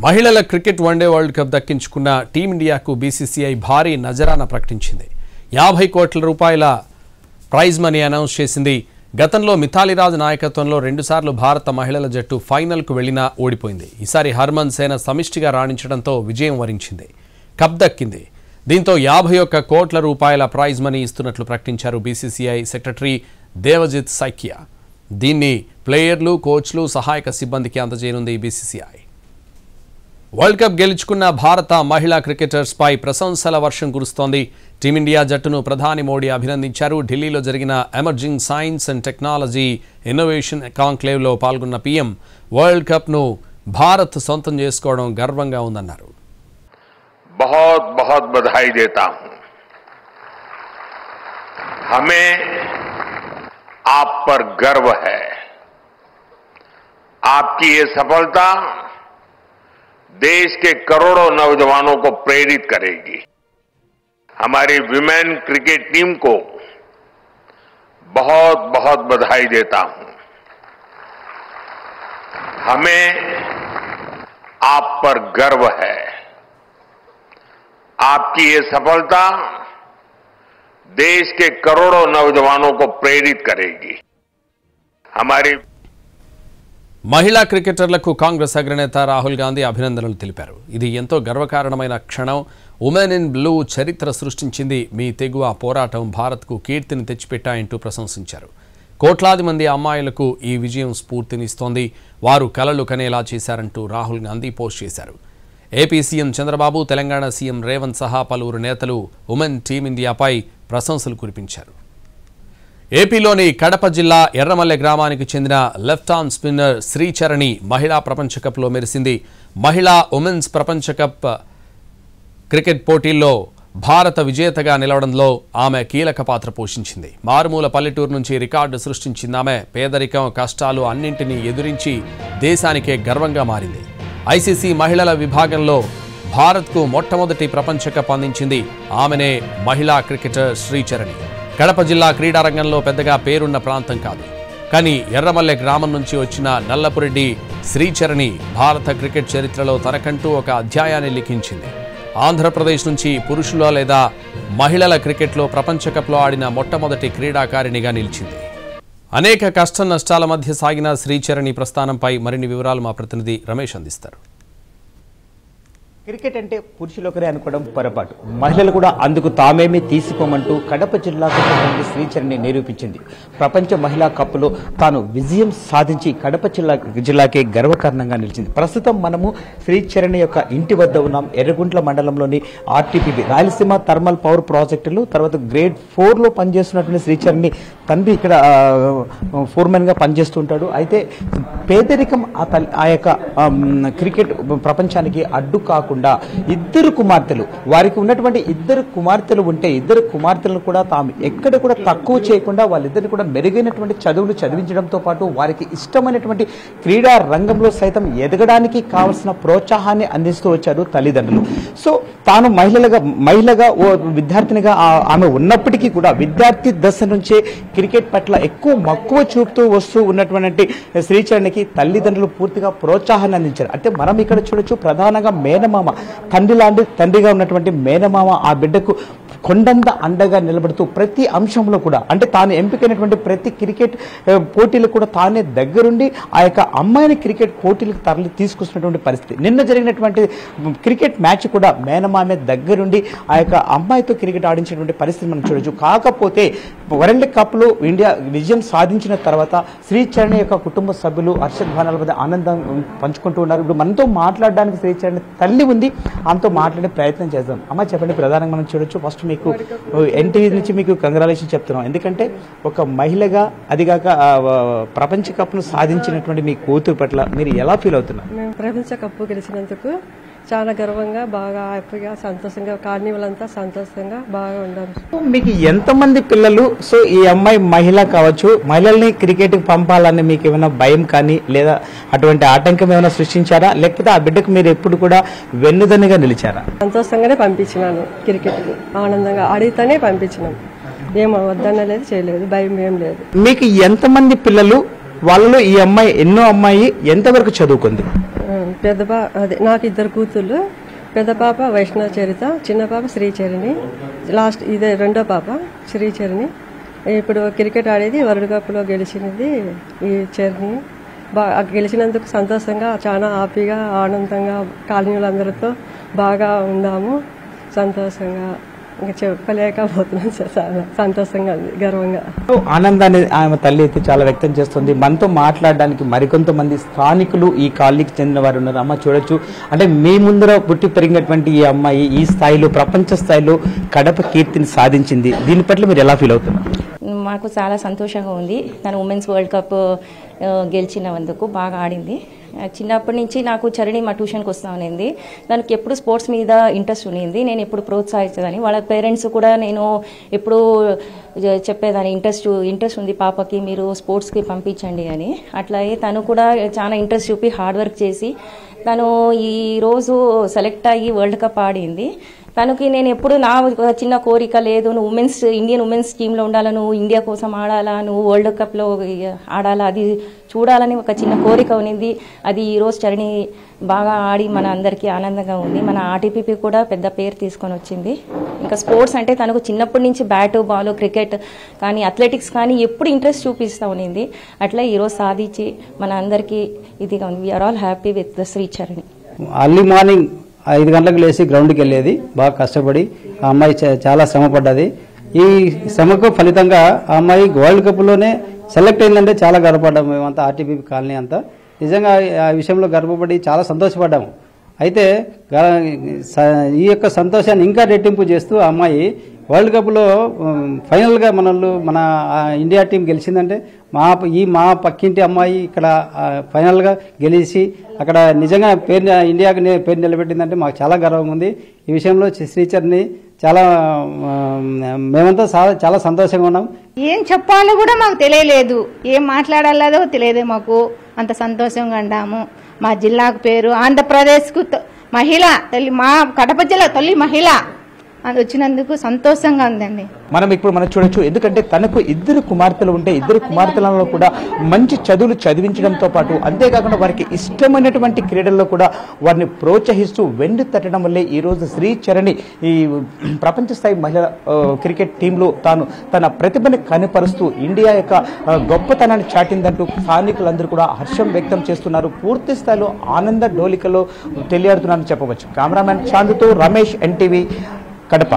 మహిళల cricket one day world cup దక్కించుకున్న టీమిండియాకు బీసీసీఐ భారీ నజరానా ప్రకటించింది. 50 కోట్ల రూపాయల ప్రైజ్ మనీ అనౌన్స్ చేసింది. గతంలో మిథాలీ రాజ్ నాయకత్వంలో 2 సార్లు భారత మహిళల జట్టు ఫైనల్కు వెళ్లినా ఓడిపోయింది. ఈసారి హర్మన్ సేన సమిష్టిగా రాణించడంతో విజయం వరించింది, కప్ దక్కింది. దీంతో 51 కోట్ల రూపాయల ప్రైజ్ మనీ ఇస్తున్నట్లు ప్రకటించారు బీసీసీఐ సెక్రటరీ దేవజిత్ సైకియా. దీన్ని ప్లేయర్లు, కోచ్లు, సహాయక సిబ్బందికి అందజేయనుంది బీసీసీఐ. వరల్డ్ కప్ గెలుచుకున్న భారత మహిళా క్రికెటర్స్ పై ప్రశంసల వర్షం కురుస్తోంది. టీమిండియా జట్టును ప్రధాని మోడీ అభినందించారు. ఢిల్లీలో జరిగిన emerging science and technology innovation కాంక్లేవ్లో పాల్గొన్న పీఎం వరల్డ్ కప్ను భారత్ సొంతం చేసుకోవడం గర్వంగా ఉందన్నారు. बहुत बहुत बधाई देता हूं. हमें आप पर गर्व है. आपकी ये सफलता देश के करोड़ों नौजवानों को प्रेरित करेगी. हमारी विमेन क्रिकेट टीम को बहुत बहुत बधाई देता हूं. हमें आप पर गर्व है. आपकी ये सफलता देश के करोड़ों नौजवानों को प्रेरित करेगी. हमारी మహిళా క్రికెటర్లకు కాంగ్రెస్ అగ్రనేత రాహుల్ గాంధీ అభినందనలు తెలిపారు. ఇది ఎంతో గర్వకారణమైన క్షణం. ఉమెన్ ఇన్ బ్లూ చరిత్ర సృష్టించింది. మీ తెగువ పోరాటం భారత్కు కీర్తిని తెచ్చిపెట్టాయంటూ ప్రశంసించారు. కోట్లాది మంది అమ్మాయిలకు ఈ విజయం స్ఫూర్తినిస్తోంది. వారు కలలు కనేలా చేశారంటూ రాహుల్ గాంధీ పోస్ట్ చేశారు. AP CM Chandrababu, Telangana CM Revanth సహా పలువురు నేతలు ఉమెన్ టీమిండియాపై ప్రశంసలు కురిపించారు. ఏపీలోని కడప జిల్లా ఎర్రమల్లె గ్రామానికి చెందిన లెఫ్ట్ ఆర్మ్ స్పిన్నర్ శ్రీచరణి మహిళా ప్రపంచ కప్లో మెరిసింది. మహిళా ఉమెన్స్ ప్రపంచ కప్ క్రికెట్ పోటీల్లో భారత విజేతగా నిలవడంలో ఆమె కీలక పాత్ర పోషించింది. మారుమూల పల్లెటూరు నుంచి రికార్డు సృష్టించిందామె. పేదరికం, కష్టాలు అన్నింటినీ ఎదురించి దేశానికే గర్వంగా మారింది. ఐసీసీ మహిళల విభాగంలో భారత్కు మొట్టమొదటి ప్రపంచ కప్ అందించింది ఆమెనే మహిళా క్రికెటర్ శ్రీచరణి. కడప జిల్లా క్రీడారంగంలో పెద్దగా పేరున్న ప్రాంతం కాదు. కానీ ఎర్రమల్లె గ్రామం నుంచి వచ్చిన నల్లపురెడ్డి శ్రీచరణి భారత క్రికెట్ చరిత్రలో తనకంటూ ఒక అధ్యాయాన్ని లిఖించింది. ఆంధ్రప్రదేశ్ నుంచి పురుషుల లేదా మహిళల క్రికెట్లో ప్రపంచ కప్లో ఆడిన మొట్టమొదటి క్రీడాకారిణిగా నిలిచింది. అనేక కష్ట నష్టాల మధ్య సాగిన శ్రీచరణి ప్రస్థానంపై మరిన్ని వివరాలు మా ప్రతినిధి రమేష్ అందిస్తారు. క్రికెట్ అంటే పురుషులొకరే అనుకోవడం పొరపాటు. మహిళలు కూడా అందుకు తామేమీ తీసుకోమంటూ కడప జిల్లాకు శ్రీచరణి నిరూపించింది. ప్రపంచ మహిళా కప్లో తాను విజయం సాధించి కడప జిల్లాకే గర్వకారణంగా నిలిచింది. ప్రస్తుతం మనము శ్రీచరణి యొక్క ఇంటి వద్ద ఉన్నాం. ఎర్రగుంట్ల మండలంలోని ఆర్టీపీబీ రాయలసీమ థర్మల్ పవర్ ప్రాజెక్టులు తర్వాత గ్రేడ్ 4లో పనిచేస్తున్నటువంటి శ్రీచరణి తండ్రి ఇక్కడ ఫోర్మెన్ గా పనిచేస్తుంటాడు. అయితే పేదరికం ఆ యొక్క క్రికెట్ ప్రపంచానికి అడ్డు కాకుండా ఇద్దరు కుమార్తెలు, వారికి ఉన్నటువంటి ఇద్దరు కుమార్తెలు ఉంటే ఇద్దరు కుమార్తెలను కూడా తాము ఎక్కడ కూడా తక్కువ చేయకుండా వాళ్ళిద్దరిని కూడా మెరుగైనటువంటి చదువులు చదివించడంతో పాటు వారికి ఇష్టమైనటువంటి క్రీడా రంగంలో సైతం ఎదగడానికి కావలసిన ప్రోత్సాహాన్ని అందిస్తూ వచ్చారు తల్లిదండ్రులు. సో తాను మహిళగా ఓ విద్యార్థినిగా ఆమె ఉన్నప్పటికీ కూడా విద్యార్థి దశ నుంచే క్రికెట్ పట్ల ఎక్కువ మక్కువ చూపుతూ వస్తూ ఉన్నటువంటి శ్రీచరణికి తల్లిదండ్రులు పూర్తిగా ప్రోత్సాహాన్ని అందించారు. అంటే మనం ఇక్కడ చూడొచ్చు, ప్రధానంగా మేనమామ, తండ్రిగా ఉన్నటువంటి మేనమామ ఆ బిడ్డకు కొండంత అండగా నిలబడుతూ ప్రతి అంశంలో కూడా, అంటే తాను ఎంపికైనటువంటి ప్రతి క్రికెట్ పోటీలు కూడా తానే దగ్గరుండి ఆ యొక్క అమ్మాయిని క్రికెట్ పోటీలకు తరలి తీసుకొస్తున్నటువంటి పరిస్థితి. నిన్న జరిగినటువంటి క్రికెట్ మ్యాచ్ కూడా మేనమామే దగ్గరుండి ఆ యొక్క అమ్మాయితో క్రికెట్ ఆడించినటువంటి పరిస్థితి మనం చూడొచ్చు. కాకపోతే వరల్డ్ కప్లో ఇండియా విజయం సాధించిన తర్వాత శ్రీచరణి యొక్క కుటుంబ సభ్యులు హర్షద్ భానాల వద్ద ఆనందం పంచుకుంటూ ఉన్నారు. ఇప్పుడు మనతో మాట్లాడడానికి శ్రీచరణి తల్లి ఉంది, ఆమెతో మాట్లాడే ప్రయత్నం చేద్దాం. అమ్మ చెప్పండి, ప్రధానంగా మనం చూడొచ్చు, ఫస్ట్ మీకు ఎన్టీవీ నుంచి మీకు కంగ్రాచులేషన్ చెప్తున్నాం. ఎందుకంటే ఒక మహిళగా అదిగాక ప్రపంచ కప్ను సాధించినటువంటి మీ కూతురు పట్ల మీరు ఎలా ఫీల్ అవుతున్నారు? మేము ప్రపంచ కప్పు గెలిచినందుకు చాలా గర్వంగా, బాగా హ్యాపీగా, సంతోషంగా, కార్నివల్ సంతోషంగా బాగా ఉండాలి. మీకు ఎంతమంది పిల్లలు? సో ఈ అమ్మాయి మహిళ కావచ్చు, మహిళల్ని క్రికెట్ పంపాలని మీకు ఏమైనా భయం కానీ లేదా అటువంటి ఆటంకం ఏమైనా సృష్టించారా, లేకపోతే ఆ బిడ్డకు మీరు ఎప్పుడు కూడా వెన్నుదన్నుగా నిలిచారా? సంతోషంగానే పంపించినాను. క్రికెట్ ఆనందంగా అడిగితేనే పంపించినాం. ఏం వద్దన లేదు, చేయలేదు, భయం ఏం లేదు. మీకు ఎంతమంది పిల్లలు? వాళ్ళలో ఈ అమ్మాయి ఎన్నో అమ్మాయి ఎంతవరకు చదువుకుంది? అదే నాకు 2 కూతుళ్ళు. పెద్ద పాప వైష్ణవ చరిత, చిన్న పాప శ్రీచరణి, లాస్ట్ ఇదే రెండో పాప శ్రీచరణి. ఇప్పుడు క్రికెట్ ఆడేది వరల్డ్ కప్లో గెలిచినది ఈ చరణి. గెలిచినందుకు సంతోషంగా, చాలా హ్యాపీగా, ఆనందంగా కాలనీలందరితో బాగా ఉన్నాము. సంతోషంగా ఇంకా చెప్పలేకపోతున్నాం సార్. చాలా సంతోషంగా ఉంది, గర్వంగా. ఆనందాన్ని ఆమె తల్లి అయితే చాలా వ్యక్తం చేస్తుంది. మనతో మాట్లాడడానికి మరికొంతమంది స్థానికులు ఈ కాలనీకి చెందిన వారు ఉన్నారు. అమ్మ చూడొచ్చు, అంటే మీ ముందర పుట్టి పెరిగినటువంటి ఈ అమ్మాయి ఈ స్థాయిలో, ప్రపంచ స్థాయిలో కడప కీర్తిని సాధించింది. దీని పట్ల మీరు ఎలా ఫీల్ అవుతున్నారు? మాకు చాలా సంతోషంగా ఉంది. తను ఉమెన్స్ వరల్డ్ కప్ గెలిచినందుకు బాగా ఆడింది. చిన్నప్పటి నుంచి నాకు చరణి మా ట్యూషన్కి వస్తా ఉన్నింది. దానికి ఎప్పుడు స్పోర్ట్స్ మీద ఇంట్రెస్ట్ ఉన్నింది. నేను ఎప్పుడు ప్రోత్సహించేదాన్ని. వాళ్ళ పేరెంట్స్ కూడా నేను ఎప్పుడు చెప్పేదాన్ని, ఇంట్రెస్ట్ ఉంది పాపకి, మీరు స్పోర్ట్స్కి పంపించండి అని. అట్లాగే తను కూడా చాలా ఇంట్రెస్ట్ చూపి హార్డ్ వర్క్ చేసి తను ఈరోజు సెలెక్ట్ అయ్యి వరల్డ్ కప్ ఆడింది. తనకి నేను ఎప్పుడు నా చిన్న కోరిక లేదు, నువ్వు ఇండియన్ ఉమెన్స్ టీంలో ఉండాలా, నువ్వు ఇండియా కోసం ఆడాలా, నువ్వు వరల్డ్ కప్లో ఆడాలా, అది చూడాలని ఒక చిన్న కోరిక ఉన్నింది. అది ఈరోజు చరణి బాగా ఆడి మన అందరికీ ఆనందంగా ఉంది. మన ఆర్టీపీపీ కూడా పెద్ద పేరు తీసుకొని వచ్చింది. ఇంకా స్పోర్ట్స్ అంటే తనకు చిన్నప్పటి నుంచి బ్యాటు బాల్, క్రికెట్ కానీ అథ్లెటిక్స్ కానీ ఎప్పుడు ఇంట్రెస్ట్ చూపిస్తూ ఉన్నింది. అట్లా ఈరోజు సాధించి మన అందరికీ ఇదిగా ఉంది. We are all happy with the Sree Charani. Early morning 5 గంటలకు లేచి గ్రౌండ్కి వెళ్ళేది, బాగా కష్టపడి ఆ అమ్మాయి చాలా శ్రమపడ్డది. ఈ శ్రమకు ఫలితంగా ఆ అమ్మాయి వరల్డ్ కప్లోనే సెలెక్ట్ అయిందంటే చాలా గర్వపడ్డాము మేమంతా, ఆర్టీపీపీ కాలనీ అంతా. నిజంగా ఆ విషయంలో గర్వపడి చాలా సంతోషపడ్డాము. అయితే ఈ యొక్క సంతోషాన్ని ఇంకా రెట్టింపు చేస్తూ ఆ అమ్మాయి వరల్డ్ కప్లో ఫైనల్గా మన ఇండియా టీం గెలిచిందంటే మా పక్కింటి అమ్మాయి ఇక్కడ ఫైనల్గా గెలిచి అక్కడ నిజంగా ఇండియాకి పేరు నిలబెట్టిందంటే మాకు చాలా గర్వంగా ఉంది. ఈ విషయంలో శ్రీచరణి మేమంతా చాలా సంతోషంగా ఉన్నాం. ఏం చెప్పాలో కూడా మాకు తెలియలేదు, ఏం మాట్లాడాలో తెలియదు. మాకు అంత సంతోషంగా ఉన్నాము. మా జిల్లాకు పేరు, ఆంధ్రప్రదేశ్కు మహిళ తల్లి, మా కడప జిల్లా తొలి మహిళ అది వచ్చినందుకు సంతోషంగా ఉందండి. మనం చూడొచ్చు, ఎందుకంటే తనకు 2 కుమార్తెలు ఉంటే 2 కుమార్తెలలో కూడా మంచి చదువులు చదివించడంతో పాటు అంతేకాకుండా వారికి ఇష్టమైనటువంటి క్రీడల్లో కూడా వారిని ప్రోత్సహిస్తూ వెండి తట్టడం వల్లే ఈరోజు శ్రీచరణి ఈ ప్రపంచ స్థాయి మహిళా క్రికెట్ టీంలో తాను తన ప్రతిభని కనపరుస్తూ ఇండియా యొక్క గొప్పతనాన్ని చాటిందంటూ స్థానికులందరూ కూడా హర్షం వ్యక్తం చేస్తున్నారు. పూర్తి స్థాయిలో ఆనంద డోలికలో తెలియాడుతున్నారని చెప్పవచ్చు. కెమెరామెన్ చాందుతో రమేష్, ఎన్టీవీ, కడప.